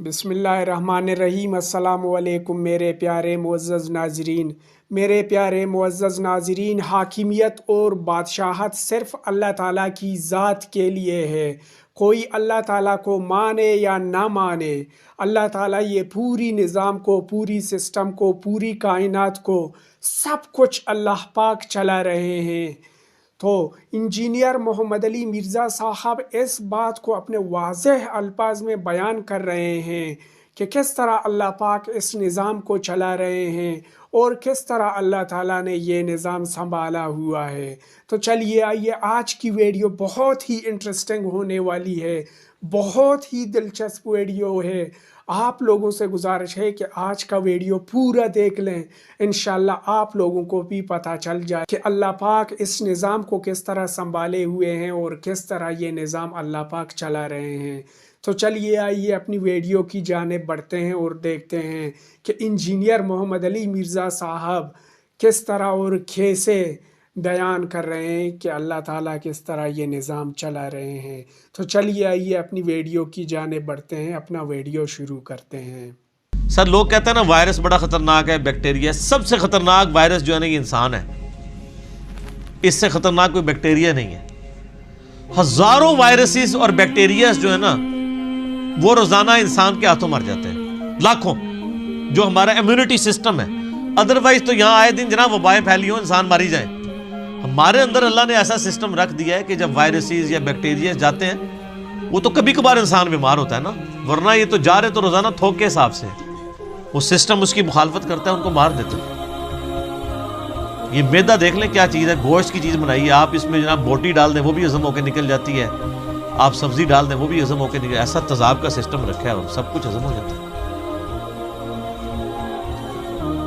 بسم اللہ الرحمن الرحیم۔ السلام علیکم میرے پیارے معزز ناظرین۔ حاکمیت اور بادشاہت صرف اللہ تعالیٰ کی ذات کے لیے ہے۔ کوئی اللہ تعالیٰ کو مانے یا نہ مانے، اللہ تعالیٰ یہ پوری نظام کو، پوری سسٹم کو، پوری کائنات کو، سب کچھ اللہ پاک چلا رہے ہیں۔ تو انجینئر محمد علی مرزا صاحب اس بات کو اپنے واضح الفاظ میں بیان کر رہے ہیں کہ کس طرح اللہ پاک اس نظام کو چلا رہے ہیں اور کس طرح اللہ تعالیٰ نے یہ نظام سنبھالا ہوا ہے۔ تو چلیے آئیے، آج کی ویڈیو بہت ہی انٹرسٹنگ ہونے والی ہے، بہت ہی دلچسپ ویڈیو ہے۔ آپ لوگوں سے گزارش ہے کہ آج کا ویڈیو پورا دیکھ لیں، انشاءاللہ آپ لوگوں کو بھی پتہ چل جائے کہ اللہ پاک اس نظام کو کس طرح سنبھالے ہوئے ہیں اور کس طرح یہ نظام اللہ پاک چلا رہے ہیں۔ تو چلیے آئیے اپنی ویڈیو کی جانب بڑھتے ہیں اور دیکھتے ہیں کہ انجینئر محمد علی مرزا صاحب کس طرح اور کیسے بیان کر رہے ہیں کہ اللہ تعالیٰ کس طرح یہ نظام چلا رہے ہیں۔ تو چلیے آئیے اپنی ویڈیو کی جانب بڑھتے ہیں، اپنا ویڈیو شروع کرتے ہیں۔ سر لوگ کہتے ہیں نا وائرس بڑا خطرناک ہے، بیکٹیریا سب سے خطرناک وائرس جو ہے نا یہ انسان ہے، اس سے خطرناک کوئی بیکٹیریا نہیں ہے۔ ہزاروں وائرسز اور بیکٹیریاز جو ہے نا وہ روزانہ انسان کے ہاتھوں مر جاتے ہیں، لاکھوں، جو ہمارا امیونٹی سسٹم ہے۔ ادروائز تو یہاں آئے دن جناب وبائیں پھیلی ہوں، انسان ماری جائیں۔ ہمارے اندر اللہ نے ایسا سسٹم رکھ دیا ہے کہ جب وائرسز یا بیکٹیریاز جاتے ہیں وہ تو کبھی کبھار انسان بیمار ہوتا ہے نا، ورنہ یہ تو جا رہے تو روزانہ تھوک کے حساب سے وہ سسٹم اس کی مخالفت کرتا ہے، ان کو مار دیتے ہیں۔ یہ میدا دیکھ لیں کیا چیز ہے، گوشت کی چیز بنائی ہے، آپ اس میں جناب بوٹی ڈال دیں وہ بھی ہضم ہو کے نکل جاتی ہے، آپ سبزی ڈال دیں وہ بھی ہضم ہو کے نکل، ایسا تیزاب کا سسٹم رکھا ہے اور سب کچھ ہضم ہو جاتا ہے،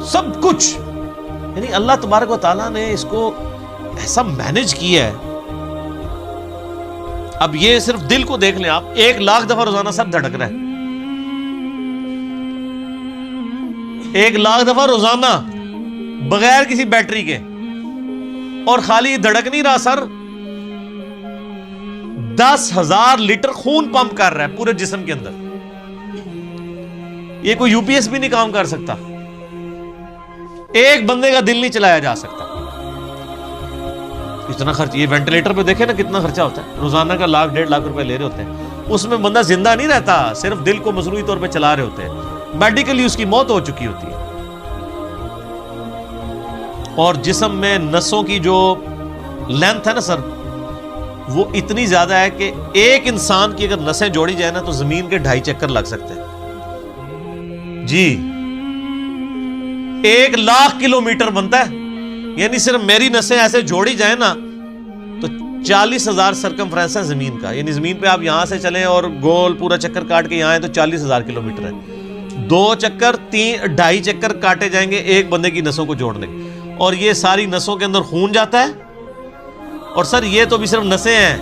سب کچھ۔ یعنی اللہ تبارک و تعالیٰ نے اس کو ایسا مینج کیا ہے۔ اب یہ صرف دل کو دیکھ لیں آپ، 1,00,000 دفعہ روزانہ سب دھڑک رہا ہے، 1,00,000 دفعہ روزانہ بغیر کسی بیٹری کے، اور خالی دھڑک نہیں رہا سر، 10,000 لیٹر خون پمپ کر رہا ہے پورے جسم کے اندر۔ یہ کوئی یو پی ایس بھی نہیں کام کر سکتا، ایک بندے کا دل نہیں چلایا جا سکتا۔ اتنا خرچ، یہ وینٹیلیٹر پہ دیکھیں نا کتنا خرچہ ہوتا ہے، روزانہ کا 1,00,000 1,50,000 روپے لے رہے ہوتے ہیں، اس میں بندہ زندہ نہیں رہتا، صرف دل کو مصنوعی طور پہ چلا رہے ہوتے ہیں، میڈیکلی اس کی موت ہو چکی ہوتی ہے۔ اور جسم میں نسوں کی جو لینتھ ہے نا سر، وہ اتنی زیادہ ہے کہ ایک انسان کی اگر نسیں جوڑی جائے نا تو زمین کے 2.5 چکر لگ سکتے ہیں جی، 1,00,000 کلومیٹر بنتا ہے۔ یعنی صرف میری نسیں ایسے جوڑی جائیں نا تو 40,000 سرکمفرنس ہے زمین کا، یعنی زمین پہ آپ یہاں سے چلیں اور گول پورا چکر کاٹ کے یہاں آئیں تو 40,000 کلومیٹر ہے، 2 چکر 2.5 چکر کاٹے جائیں گے ایک بندے کی نسوں کو جوڑنے، اور یہ ساری نسوں کے اندر خون جاتا ہے۔ اور سر یہ تو بھی صرف نسیں ہیں،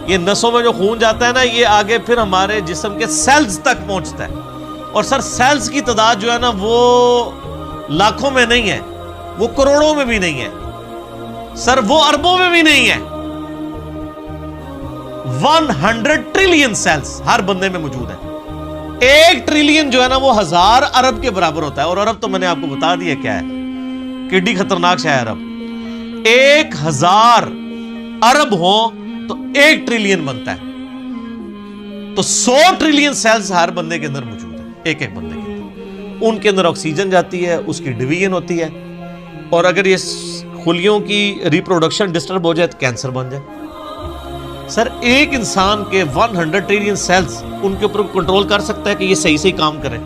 یہ نسوں میں جو خون جاتا ہے نا یہ آگے پھر ہمارے جسم کے سیلز تک پہنچتا ہے، اور سر سیلز کی تعداد جو ہے نا وہ لاکھوں میں نہیں ہے، وہ کروڑوں میں بھی نہیں ہے سر، وہ اربوں میں بھی نہیں ہے، 100 ٹریلین سیلز ہر بندے میں موجود ہے۔ 1 ٹریلین جو ہے نا وہ 1000 ارب کے برابر ہوتا ہے، اور ارب تو میں نے آپ کو بتا دیا کیا ہے، کڈی خطرناک شے ہے ارب۔ 1000 ارب ہوں تو 1 ٹریلین بنتا ہے، تو 100 ٹریلین سیلز ہر بندے کے اندر موجود ہیں، ایک ایک بندے کے اندر۔ ان کے اندر آکسیجن جاتی ہے، اس کی ڈویژن ہوتی ہے، اور اگر یہ خلیوں کی ریپروڈکشن ڈسٹرب ہو جائے تو کینسر بن جائے۔ سر ایک انسان کے 100 ٹریلین سیلز ان کے اوپر کنٹرول کر سکتا ہے کہ یہ صحیح صحیح کام کریں؟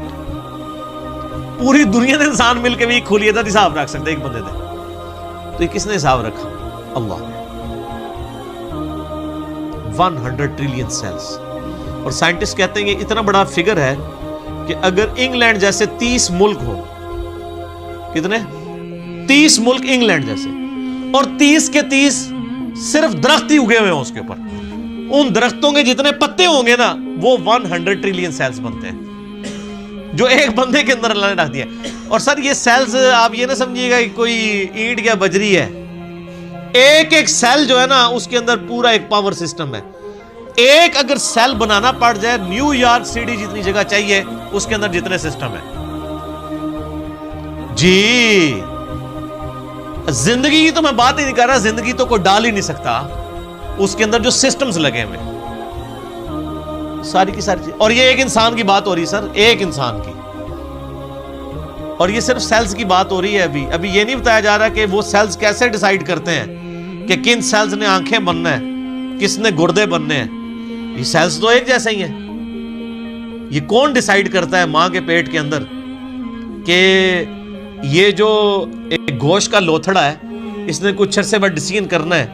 پوری دنیا نے انسان مل کے بھی ایک خلیے کا حساب رکھ سکتے ایک بندے دے، تو یہ کس نے حساب رکھا؟ اللہ نے۔ 100 ٹریلین سیلز، اور سائنٹسٹ کہتے ہیں کہ اتنا بڑا فگر ہے کہ اگر انگلینڈ جیسے 30 ملک ہو، کتنے 30 ملک انگلینڈ جیسے، اور 30 کے 30 صرف درخت ہی اگے ہوئے ہوں اس کے اوپر، ان درختوں کے جتنے پتے ہوں گے نا وہ 100 ٹریلین سیلز بنتے ہیں، جو ایک بندے کے اندر اللہ نے رکھ دیا۔ اور سر یہ سیلز آپ یہ نہ سمجھیے گا کہ کوئی اینٹ یا بجری ہے، ایک ایک سیل جو ہے نا اس کے اندر پورا ایک پاور سسٹم ہے، ایک اگر سیل بنانا پڑ جائے نیو یارک سٹی جتنی جگہ چاہیے اس کے اندر جتنے سسٹم ہیں. جی زندگی کی تو میں بات ہی نہیں کر رہا, زندگی تو کوئی ڈال ہی نہیں سکتا, اس کے اندر جو سسٹمز لگے ہوئے ساری کی ساری چیز. اور یہ ایک انسان کی بات ہو رہی ہے سر, ایک انسان کی, اور یہ صرف سیلز کی بات ہو رہی ہے. ابھی یہ نہیں بتایا جا رہا کہ وہ سیلز کیسے ڈیسائیڈ کرتے ہیں کہ کن سیلز نے آنکھیں بننا ہے, کس نے گردے بننے ہیں. یہ سیلز تو ایک جیسے ہی ہیں. یہ کون ڈیسائیڈ کرتا ہے ماں کے پیٹ کے اندر کہ یہ جو ایک گوشت کا لوتھڑا ہے اس نے کچھ عرصے بعد ڈیسیژن کرنا ہے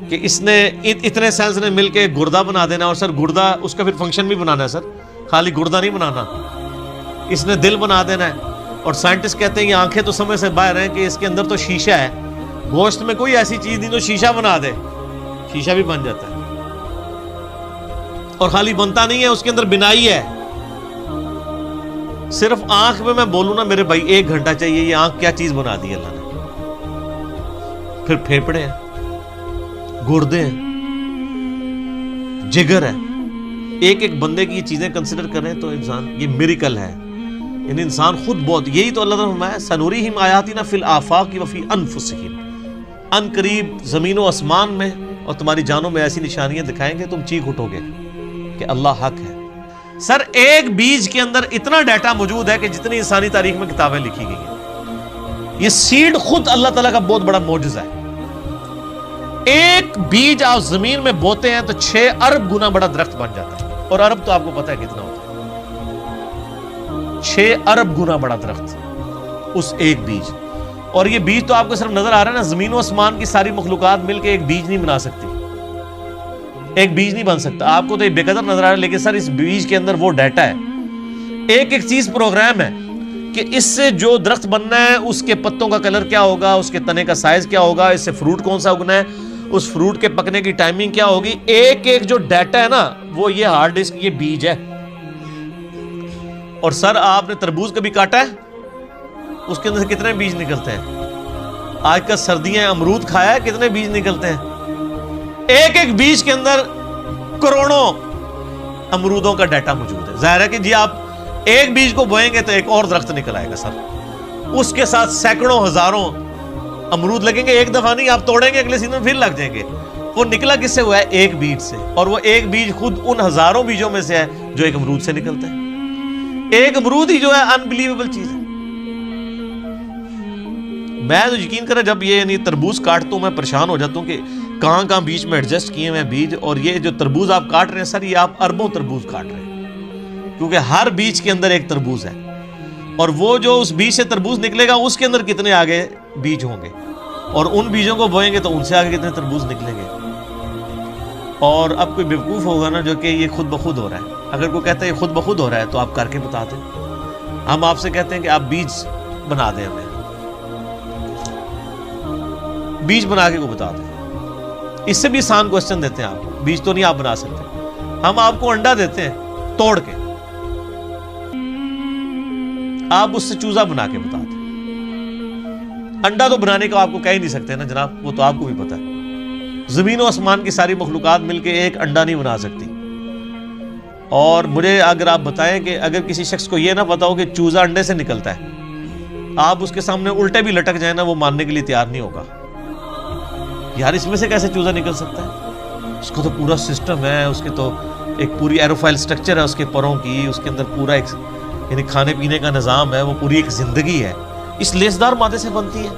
کہ اس نے اتنے سیلز نے مل کے گردہ بنا دینا, اور سر گردہ اس کا پھر فنکشن بھی بنانا ہے سر, خالی گردہ نہیں بنانا, اس نے دل بنا دینا ہے. اور سائنٹسٹ کہتے ہیں یہ آنکھیں تو سمجھ سے باہر ہیں کہ اس کے اندر تو شیشہ ہے, گوشت میں کوئی ایسی چیز نہیں جو شیشہ بنا دے, شیشہ بھی بن جاتا ہے. اور خالی بنتا نہیں ہے, اس کے اندر بنائی ہے. صرف آنکھ میں بولوں نا میرے بھائی 1 گھنٹہ چاہیے, یہ آنکھ کیا چیز بنا دی اللہ نے. پھر پھیپڑے ہیں, گردے ہیں, جگر ہے. ایک ایک بندے کی یہ چیزیں کنسیڈر کریں تو انسان یہ میریکل ہے. یعنی انسان خود بہت, یہی تو اللہ تعالیٰ نے فرمایا سنوریہم آیاتنا فی الآفاق وفی انفسہم, ان قریب زمین و آسمان میں اور تمہاری جانوں میں ایسی نشانیاں دکھائیں گے تم چیخ اٹھو گے کہ اللہ حق ہے. سر ایک بیج کے اندر اتنا ڈیٹا موجود ہے کہ جتنی انسانی تاریخ میں کتابیں لکھی گئی ہیں. یہ سیڈ خود اللہ تعالیٰ کا بہت بڑا معجزہ ہے. ایک بیج آپ زمین میں بوتے ہیں تو 6 ارب گنا بڑا درخت بن جاتا ہے. اور ارب تو آپ کو پتا ہے کتنا ہوتا ہے, 6 ارب گنا بڑا درخت اس ایک بیج. اور یہ بیج تو آپ کو صرف نظر آ رہا ہے نا, زمین و آسمان کی ساری مخلوقات مل کے ایک بیج نہیں بنا سکتی, ایک بیج نہیں بن سکتا. آپ کو تو یہ بے قدر نظر آ رہا ہے, لیکن سر اس بیج کے اندر وہ ڈیٹا ہے, ایک ایک چیز پروگرام ہے کہ اس سے جو درخت بننا ہے اس کے پتوں کا کلر کیا ہوگا, اس کے تنے کا سائز کیا ہوگا, اس سے فروٹ کون سا اگنا ہے, اس فروٹ کے پکنے کی ٹائمنگ کیا ہوگی. ایک ایک جو ڈیٹا ہے نا وہ یہ ہارڈ ڈسک, یہ بیج ہے. اور سر آپ نے تربوز کبھی کاٹا ہے, اس کے اندر سے کتنے بیج نکلتے ہیں. آج کل سردیاں امرود کھایا ہے, کتنے بیج نکلتے ہیں. ایک ایک بیج کے اندر کروڑوں امرودوں کا ڈیٹا موجود ہے. ظاہر ہے کہ جی آپ ایک بیج کو بوئیں گے تو ایک اور درخت نکل آئے گا سر, اس کے ساتھ سینکڑوں ہزاروں امرود لگیں گے. ایک دفعہ نہیں, آپ توڑیں گے اگلے سیزن پھر لگ جائیں گے. وہ نکلا کس سے ہوا ہے, ایک بیج سے. اور وہ ایک بیج خود ان ہزاروں بیجوں میں سے ہے جو ایک امرود سے نکلتا ہے. ایک امرود ہی جو ہے انبلیویبل چیز ہے. میں تو یقین کریں جب یہ یعنی تربوز کاٹتا ہوں میں پریشان ہو جاتا ہوں کہ کہاں بیچ میں ایڈجسٹ کیے ہوئے بیج. اور یہ جو تربوز آپ کاٹ رہے ہیں سر, یہ آپ اربوں تربوز کاٹ رہے ہیں, کیونکہ ہر بیج کے اندر ایک تربوز ہے. اور وہ جو اس بیج سے تربوز نکلے گا اس کے اندر کتنے آگے بیج ہوں گے, اور ان بیجوں کو بوئیں گے تو ان سے آگے کتنے تربوز نکلیں گے. اور اب کوئی بیوقوف ہوگا نا جو کہ یہ خود بخود ہو رہا ہے. اگر کوئی کہتا ہے یہ خود بخود ہو رہا ہے تو آپ کر کے بتا دیں. ہم آپ سے کہتے ہیں کہ آپ بیج بنا دیں, ہمیں بیج بنا کے کو بتا دیں. اس سے بھی آسان کوسچن دیتے ہیں آپ کو, بیج تو نہیں آپ بنا سکتے, ہم آپ کو انڈا دیتے ہیں توڑ کے, آپ اس سے چوزا بنا کے بتا دیں. انڈا تو بنانے کا آپ کو کہہ ہی نہیں سکتے نا جناب, وہ تو آپ کو بھی پتا ہے. زمین و آسمان کی ساری مخلوقات مل کے ایک انڈا نہیں بنا سکتی. اور مجھے اگر آپ بتائیں کہ اگر کسی شخص کو یہ نہ پتا ہو کہ چوزا انڈے سے نکلتا ہے, آپ اس کے سامنے الٹے بھی لٹک جائیں نا, وہ ماننے کے لیے تیار نہیں ہوگا. یار اس میں سے کیسے چوزا نکل سکتا ہے, اس کو تو پورا سسٹم ہے, اس کے تو ایک پوری ایروفائل سٹرکچر ہے اس کے پروں کی, اس کے اندر پورا ایک یعنی کھانے پینے کا نظام ہے, وہ پوری ایک زندگی ہے. اس لیسدار مادے سے بنتی ہے,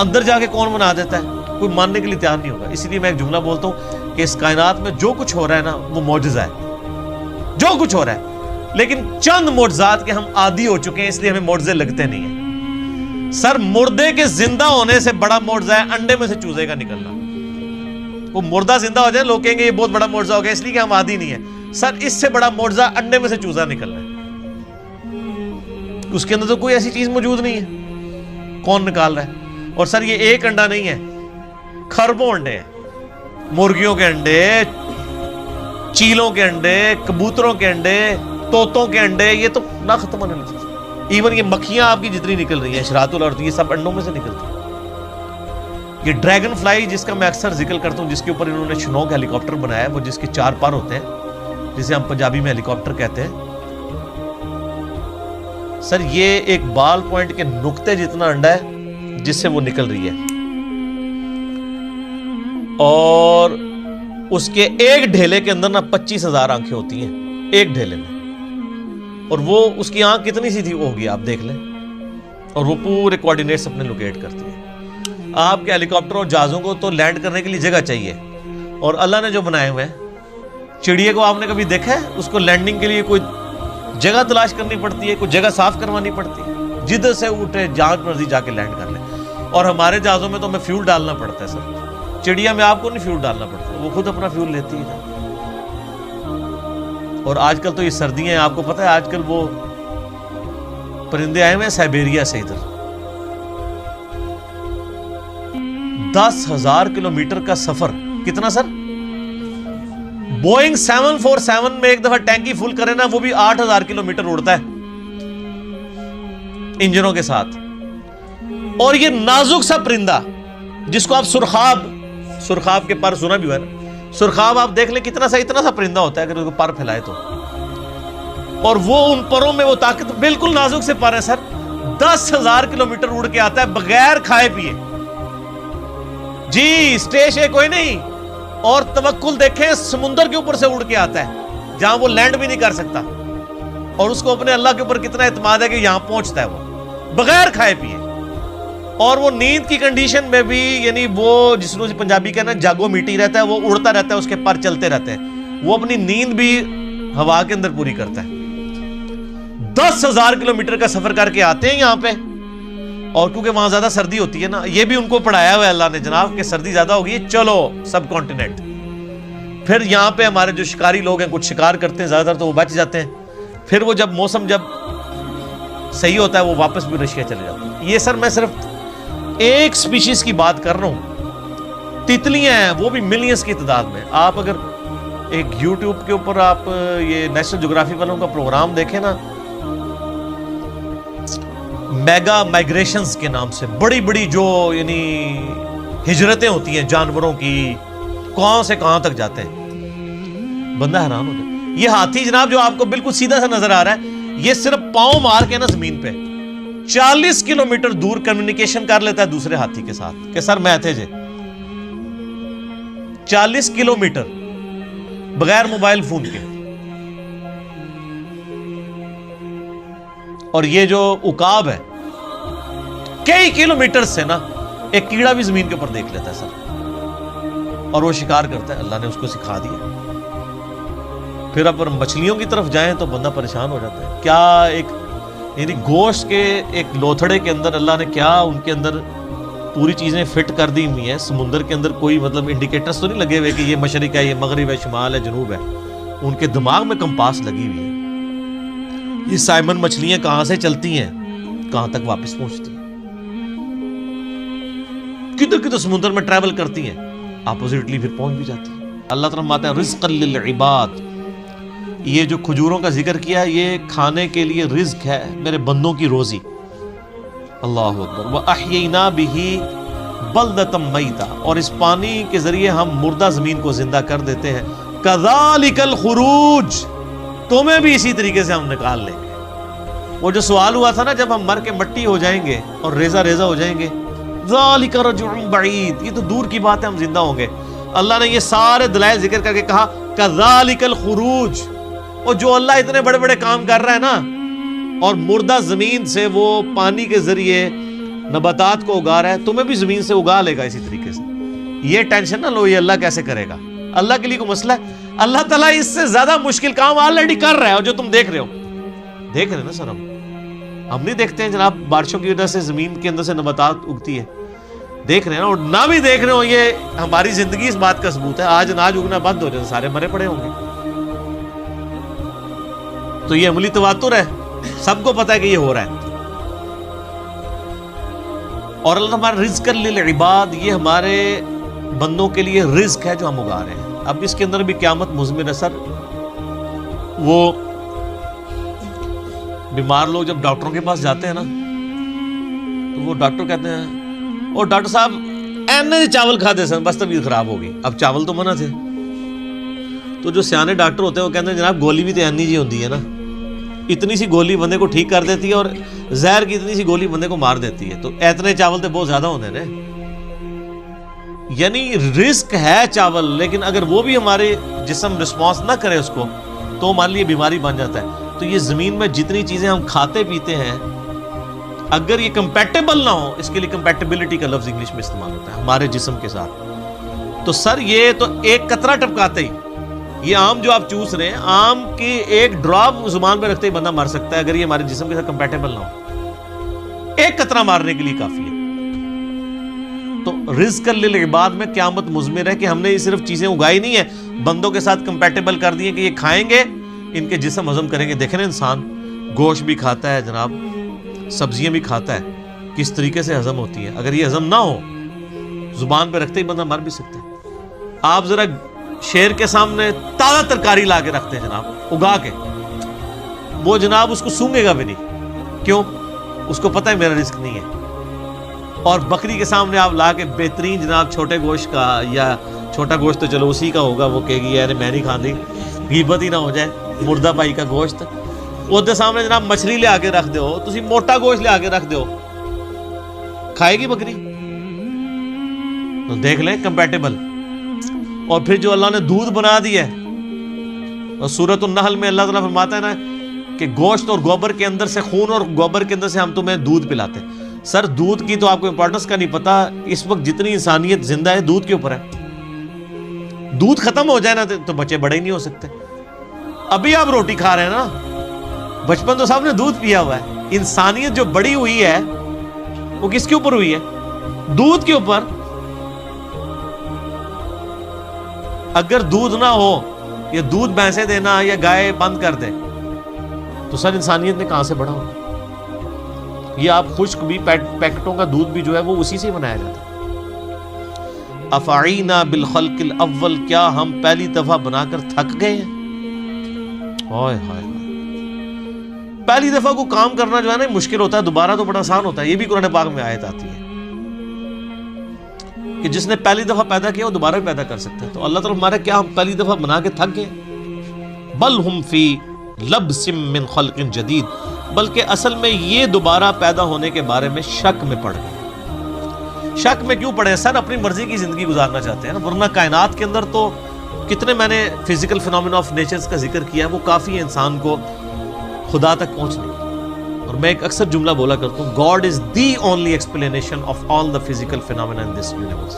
اندر جا کے کون بنا دیتا ہے, کوئی ماننے کے لیے تیار نہیں ہوگا. اسی لیے میں ایک جملہ بولتا ہوں کہ اس کائنات میں جو کچھ ہو رہا ہے نا وہ معجزہ ہے, جو کچھ ہو رہا ہے. لیکن چند معجزات کے ہم عادی ہو چکے ہیں, اس لیے ہمیں معجزے لگتے نہیں ہیں. سر مردے کے زندہ ہونے سے بڑا معجزہ ہے انڈے میں سے چوزے کا نکلنا. وہ مردہ زندہ ہو جائے, لوگ کہیں گے یہ بہت بڑا معجزہ ہو گیا, اس لیے کہ ہم عادی نہیں ہیں. سر اس سے بڑا معجزہ انڈے میں سے چوزا نکلنا ہے. اس کے اندر تو کوئی ایسی چیز موجود نہیں ہے, کون نکال رہا ہے. اور سر یہ ایک انڈا نہیں ہے, خربوں انڈے ہیں. مرغیوں کے انڈے, چیلوں کے انڈے, کبوتروں کے انڈے, طوطوں کے انڈے, یہ تو نہ ختم ہونے والی چیز. ایون یہ مکھیاں آپ کی جتنی نکل رہی ہیں, شراط الارض, یہ سب انڈوں میں سے نکلتی ہیں. یہ ڈریگن فلائی جس کا میں اکثر ذکر کرتا ہوں، جس کے اوپر انہوں نے شنوک ہیلی کاپٹر بنایا ہے، وہ جس کے 4 پر ہوتے ہیں، جسے ہم پنجابی میں ہیلی کاپٹر کہتے ہیں سر، یہ ایک بال پوائنٹ کے نقطے جتنا انڈا ہے جس سے وہ نکل رہی ہے، اور اس کے ایک ڈھیلے کے اندر نا 25,000 آنکھیں ہوتی ہیں ایک ڈھیلے میں، اور وہ اس کی آنکھ کتنی سی تھی ہوگی آپ دیکھ لیں، اور وہ پورے کوارڈینیٹس اپنے لوکیٹ کرتی ہے۔ آپ کے ہیلی کاپٹر اور جہازوں کو تو لینڈ کرنے کے لیے جگہ چاہیے، اور اللہ نے جو بنائے ہوئے ہیں، چڑیے کو آپ نے کبھی دیکھا ہے اس کو لینڈنگ کے لیے کوئی جگہ تلاش کرنی پڑتی ہے، کوئی جگہ صاف کروانی پڑتی ہے، جدھر سے اٹھے جہاں مرضی جا کے لینڈ کر لیں۔ اور ہمارے جہازوں میں تو ہمیں فیول ڈالنا پڑتا ہے سر، چڑیا میں آپ کو نہیں فیول ڈالنا پڑتا، وہ خود اپنا فیول لیتی ہے۔ اور آج کل تو یہ سردیاں ہیں، آپ کو پتہ ہے آج کل وہ پرندے آئے ہوئے ہیں سائبیریا سے، ادھر 10,000 کلومیٹر کا سفر، کتنا سر؟ بوئنگ 747 میں ایک دفعہ ٹینکی فل کرے نا، وہ بھی 8,000 کلومیٹر اڑتا ہے انجنوں کے ساتھ۔ اور یہ نازک سا پرندہ جس کو آپ سرخاب کے پر سنا بھی ہوا ہے نا، سرخاب آپ دیکھ لیں کتنا سا اتنا سا پرندہ ہوتا ہے اگر اس کو پر پھیلائے تو، اور وہ ان پروں میں وہ طاقت، بالکل نازک سے پر ہے سر، 10,000 کلومیٹر اڑ کے آتا ہے بغیر کھائے پیے، جی اسٹیش ہے کوئی نہیں، اور توکل دیکھیں سمندر کے اوپر سے اڑ کے آتا ہے جہاں وہ لینڈ بھی نہیں کر سکتا، اور اس کو اپنے اللہ کے اوپر کتنا اعتماد ہے کہ یہاں پہنچتا ہے وہ بغیر کھائے پیے، اور وہ نیند کی کنڈیشن میں بھی، یعنی وہ جس کو پنجابی کہنا جاگو میٹی رہتا ہے، وہ اڑتا رہتا ہے، اس کے پر چلتے رہتے ہیں، وہ اپنی نیند بھی ہوا کے اندر پوری کرتا ہے۔ 10,000 کلومیٹر کا سفر کر کے آتے ہیں یہاں پہ، اور کیونکہ وہاں زیادہ سردی ہوتی ہے نا، یہ بھی ان کو پڑھایا ہوا ہے اللہ نے جناب کہ سردی زیادہ ہوگی، چلو سب کانٹیننٹ۔ پھر یہاں پہ ہمارے جو شکاری لوگ ہیں کچھ شکار کرتے ہیں، زیادہ تر تو وہ بچ جاتے ہیں، پھر وہ جب موسم جب صحیح ہوتا ہے وہ واپس بھی رشیا چلے جاتے ہیں۔ یہ سر میں صرف ایک سپیشیز کی بات کر رہا ہوں، تتلیاں ہیں وہ بھی ملینز کی تعداد میں۔ آپ اگر ایک یوٹیوب کے اوپر آپ یہ نیشنل جغرافی والوں کا پروگرام دیکھیں نا، میگا مائگریشنز کے نام سے بڑی بڑی جو یعنی ہجرتیں ہوتی ہیں جانوروں کی، کہاں سے کہاں تک جاتے ہیں، بندہ حیران ہو جائے۔ یہ ہاتھی جناب جو آپ کو بالکل سیدھا سا نظر آ رہا ہے، یہ صرف پاؤں مار کے نا زمین پہ 40 کلومیٹر دور کمیونیکیشن کر لیتا ہے دوسرے ہاتھی کے ساتھ کہ سر میں تھے جے 40 کلومیٹر بغیر موبائل فون کے۔ اور یہ جو عقاب ہے کئی کلومیٹر سے نا ایک کیڑا بھی زمین کے اوپر دیکھ لیتا ہے سر، اور وہ شکار کرتا ہے، اللہ نے اس کو سکھا دیا۔ پھر اگر مچھلیوں کی طرف جائیں تو بندہ پریشان ہو جاتا ہے، کیا ایک یعنی گوشت کے ایک لوتھڑے کے اندر اللہ نے کیا ان کے اندر پوری چیزیں فٹ کر دی ہوئی ہیں، سمندر کے اندر کوئی مطلب انڈیکیٹرز تو نہیں لگے ہوئے کہ یہ مشرق ہے، یہ مغرب ہے، شمال ہے، جنوب ہے، ان کے دماغ میں کمپاس لگی ہوئی ہے۔ یہ سائمن مچھلیاں کہاں سے چلتی ہیں، کہاں تک واپس پہنچتی ہیں، کدھر کدھر سمندر میں ٹریول کرتی ہیں، اپوزٹلی پھر پہنچ بھی جاتی ہیں۔ اللہ تعالیٰ فرماتے ہیں رزقا للعباد، یہ جو کھجوروں کا ذکر کیا یہ کھانے کے لیے رزق ہے، میرے بندوں کی روزی۔ اللہ اکبر۔ وَأَحْيَيْنَا بِهِ بَلْدَةً مَيْتًا، اور اس پانی کے ذریعے ہم مردہ زمین کو زندہ کر دیتے ہیں۔ كَذَلِكَ الْخُرُوجِ، تمہیں بھی اسی طریقے سے ہم نکال لیں گے۔ وہ جو سوال ہوا تھا نا جب ہم مر کے مٹی ہو جائیں گے اور ریزہ ریزہ ہو جائیں گے، ذَلِكَ رَجْعٌ بَعِيدٌ، یہ تو دور کی بات ہے، ہم زندہ ہوں گے۔ اللہ نے یہ سارے دلائل ذکر کر کے کہا كَذَلِكَ الْخُرُوجِ، اور جو اللہ اتنے بڑے بڑے کام کر رہا ہے نا، اور مردہ زمین سے وہ پانی کے ذریعے نباتات کو اگا رہا ہے، تمہیں بھی زمین سے اگا لے گا اسی طریقے سے۔ یہ ٹینشن نہ لو یہ اللہ کیسے کرے گا، اللہ کے لیے کوئی مسئلہ ہے؟ اللہ تعالیٰ اس سے زیادہ مشکل کام آلریڈی کر رہا ہے، اور جو تم دیکھ رہے ہو، دیکھ رہے ہیں نا سر، ہم نہیں دیکھتے ہیں جناب بارشوں کی وجہ سے زمین کے اندر سے نباتات اگتی ہے، دیکھ رہے ہیں نا، اور نہ بھی دیکھ رہے ہو یہ ہماری زندگی اس بات کا ثبوت ہے۔ آج اناج اگنا بند ہو جائے سارے مرے پڑے ہوں گے۔ تو یہ عملی تواتر ہے، سب کو پتا ہے کہ یہ ہو رہا ہے۔ اور اللہ ہمارا رزق للعباد، یہ ہمارے بندوں کے لیے رزق ہے جو ہم اگا رہے ہیں۔ اب اس کے اندر بھی قیامت مضمر ہے سر۔ وہ بیمار لوگ جب ڈاکٹروں کے پاس جاتے ہیں نا، تو وہ ڈاکٹر کہتے ہیں اور ڈاکٹر صاحب اینے چاول کھاتے سن بس طبیعت خراب ہو گئی. اب چاول تو منع تھے. تو جو سیانے ڈاکٹر ہوتے ہیں وہ کہتے ہیں جناب گولی بھی تو اینی جی ہوتی ہے نا, اتنی سی گولی بندے کو ٹھیک کر دیتی ہے اور زہر کی اتنی سی گولی بندے کو مار دیتی ہے. تو اتنے چاول تو بہت زیادہ ہوتے ہیں. یعنی رزق ہے چاول, لیکن اگر وہ بھی ہمارے جسم رسپانس نہ کرے اس کو تو ہمارے لیے بیماری بن جاتا ہے. تو یہ زمین میں جتنی چیزیں ہم کھاتے پیتے ہیں اگر یہ کمپیٹیبل نہ ہو, اس کے لیے کمپیٹیبلٹی کا لفظ انگلش میں استعمال ہوتا ہے ہمارے جسم کے ساتھ. تو سر یہ تو ایک قطرہ ٹپکاتے ہی, یہ آم جو آپ چوس رہے ہیں, آم کی ایک ڈراپ زبان پہ رکھتے ہی بندہ مر سکتا ہے اگر یہ ہمارے جسم کے ساتھ کمپیٹیبل نہ ہو. ایک قطرہ مارنے کے لیے کافی ہے. تو رزق للعباد میں قیامت مضمر ہے کہ ہم نے یہ صرف چیزیں اگائی نہیں ہے, بندوں کے ساتھ کمپیٹیبل کر دیے کہ یہ کھائیں گے ان کے جسم ہضم کریں گے. دیکھیں نا انسان گوشت بھی کھاتا ہے جناب, سبزیاں بھی کھاتا ہے, کس طریقے سے ہضم ہوتی ہیں. اگر یہ ہضم نہ ہو زبان پہ رکھتے ہی بندہ مر بھی سکتا ہے. آپ ذرا شیر کے سامنے تازہ ترکاری لا کے رکھتے ہیں جناب اگا کے, وہ جناب اس کو سونگے گا بھی نہیں. کیوں؟ اس کو پتہ ہے میرا رزق نہیں ہے. اور بکری کے سامنے آپ لا کے بہترین جناب چھوٹے گوشت کا, یا چھوٹا گوشت تو چلو اسی کا ہوگا, وہ کہے گی یار میں نہیں کھاندی, غیبت ہی نہ ہو جائے, مردہ بھائی کا گوشت. وہ دے سامنے جناب مچھلی لے آ کے رکھ دو, تسی موٹا گوشت لے آ کے رکھ دو, کھائے گی بکری؟ تو دیکھ لیں کمپیٹیبل. اور پھر جو اللہ نے دودھ بنا دیا ہے, اور سورۃ النحل میں اللہ تعالیٰ فرماتا ہے نا کہ گوشت اور گوبر کے اندر سے, خون اور گوبر کے اندر سے ہم تمہیں دودھ پلاتے ہیں. سر دودھ کی تو آپ کو امپورٹنس کا نہیں پتا. اس وقت جتنی انسانیت زندہ ہے دودھ کے اوپر ہے. دودھ ختم ہو جائے نا تو بچے بڑے ہی نہیں ہو سکتے. ابھی آپ روٹی کھا رہے ہیں نا, بچپن تو سب نے دودھ پیا ہوا ہے. انسانیت جو بڑی ہوئی ہے وہ کس کے اوپر ہوئی ہے؟ دودھ کے اوپر. اگر دودھ نہ ہو, یا دودھ بھینسیں دینا یا گائے بند کر دے, تو سر انسانیت نے کہاں سے بڑھا ہوگا؟ یہ آپ خشک بھی پیکٹوں کا دودھ بھی جو ہے وہ اسی سے بنایا جاتا ہے. افعینا بالخلق الاول, کیا ہم پہلی دفعہ بنا کر تھک گئے ہیں؟ ہائے ہائے, پہلی دفعہ کو کام کرنا جو ہے نا مشکل ہوتا ہے, دوبارہ تو بڑا آسان ہوتا ہے. یہ بھی قرآن پاک میں آیت آتی ہے کہ جس نے پہلی دفعہ پیدا کیا وہ دوبارہ بھی پیدا کر سکتا ہے. تو اللہ تعالیٰ ہمارا کیا ہم پہلی دفعہ بنا کے تھک گئے؟ بل ہم فی لبس من خلق جدید, بلکہ اصل میں یہ دوبارہ پیدا ہونے کے بارے میں شک میں پڑ گئے. شک میں کیوں پڑے؟ سر اپنی مرضی کی زندگی گزارنا چاہتے ہیں نا, ورنہ کائنات کے اندر تو کتنے میں نے فزیکل فینومینا آف نیچرز کا ذکر کیا ہے, وہ کافی ہے انسان کو خدا تک پہنچنے. اور میں ایک اکثر جملہ بولا کرتا ہوں, God is the only explanation of all the physical phenomena in this universe.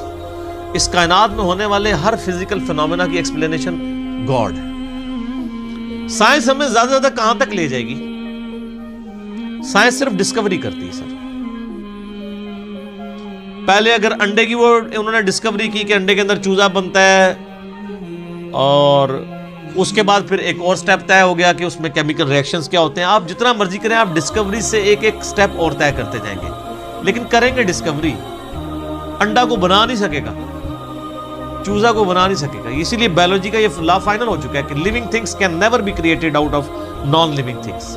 اس کائنات میں ہونے والے ہر فزیکل فینومینا کی ایکسپلینیشن گاڈ ہے. سائنس ہمیں زیادہ سے زیادہ کہاں تک لے جائے گی؟ سائنس صرف ڈسکوری کرتی ہے سر. پہلے اگر انڈے کی وہ انہوں نے ڈسکوری کی کہ انڈے کے اندر چوزا بنتا ہے, اور اس کے بعد پھر ایک اور سٹیپ طے ہو گیا کہ اس میں کیمیکل ریئیکشنز کیا ہوتے ہیں. آپ جتنا مرضی کریں, آپ ڈسکوری سے ایک ایک سٹیپ اور طے کرتے جائیں گے, لیکن کریں گے ڈسکوری. انڈا کو بنا نہیں سکے گا, چوزا کو بنا نہیں سکے گا. اسی لیے بایولوجی کا یہ لا فائنل ہو چکا ہے کہ living things can never be created out of non living things.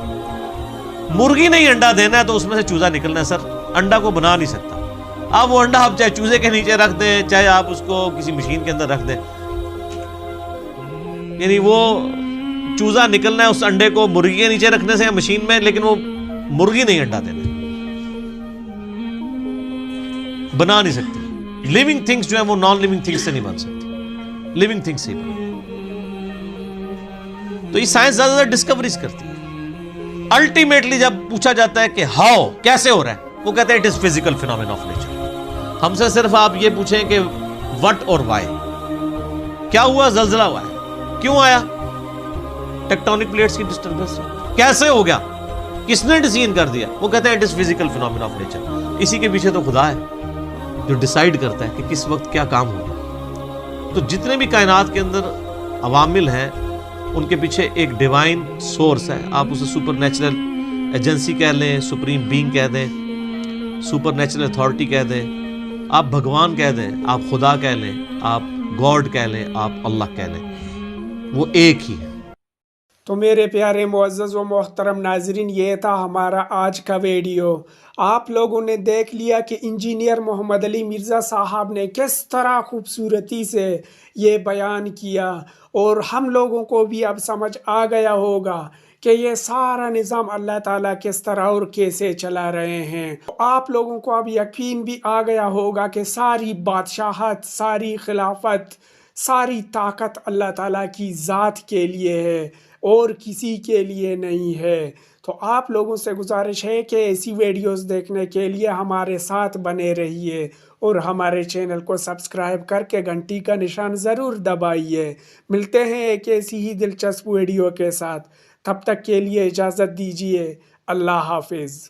مرغی نہیں انڈا دینا ہے تو اس میں سے چوزا نکلنا ہے سر, انڈا کو بنا نہیں سکتا. آپ وہ انڈا آپ چاہے چوزے کے نیچے رکھ دیں, چاہے آپ اس کو کسی مشین کے اندر رکھ دیں, یعنی وہ چوزا نکلنا ہے اس انڈے کو مرغی کے نیچے رکھنے سے یا مشین میں, لیکن وہ مرغی نہیں انڈا دینا, بنا نہیں سکتی. لیونگ تھنگس جو ہے وہ نان لیونگ تھنگس سے نہیں بن سکتی, لیونگ تھنگس سے ہی بن. تو یہ سائنس زیادہ زیادہ ڈسکوریز کرتی ہے. الٹیمیٹلی جب پوچھا جاتا ہے کہ ہاؤ, کیسے ہو رہا ہے, وہ کہتے ہیں it is physical phenomena of nature. ہم سے صرف آپ یہ پوچھیں کہ وٹ اور وائی, کیا ہوا؟ زلزلہ ہوا ہے, کیوں آیا؟ ٹیکٹونک پلیٹس کی ڈسٹربنس. کیسے ہو گیا؟ کس نے ڈیسیژن کر دیا؟ وہ کہتے ہیں it is physical phenomena of nature. اسی کے پیچھے تو خدا ہے جو ڈیسائیڈ کرتا ہے کہ کس وقت کیا کام ہوگا. تو جتنے بھی کائنات کے اندر عوامل ہیں ان کے پیچھے ایک ڈیوائن سورس ہے. آپ اسے سپر نیچرل ایجنسی کہہ لیں, سپریم بینگ کہہ دیں, سپر نیچرل اتھارٹی کہہ دیں, آپ بھگوان کہہ دیں, آپ خدا کہہ لیں, آپ گاڈ کہہ لیں, آپ اللہ کہہ لیں, وہ ایک ہی ہے. تو میرے پیارے معزز و محترم ناظرین، یہ تھا ہمارا آج کا ویڈیو۔ آپ لوگوں نے دیکھ لیا کہ انجینئر محمد علی مرزا صاحب نے کس طرح خوبصورتی سے یہ بیان کیا، اور ہم لوگوں کو بھی اب سمجھ آ گیا ہوگا کہ یہ سارا نظام اللہ تعالیٰ کس طرح اور کیسے چلا رہے ہیں۔ آپ لوگوں کو اب یقین بھی آ گیا ہوگا کہ ساری بادشاہت، ساری خلافت، ساری طاقت اللہ تعالیٰ کی ذات کے لیے ہے اور کسی کے لیے نہیں ہے۔ تو آپ لوگوں سے گزارش ہے کہ ایسی ویڈیوز دیکھنے کے لیے ہمارے ساتھ بنے رہیے اور ہمارے چینل کو سبسکرائب کر کے گھنٹی کا نشان ضرور دبائیے۔ ملتے ہیں ایک ایسی ہی دلچسپ ویڈیو کے ساتھ، تب تک کے لیے اجازت دیجیے۔ اللہ حافظ۔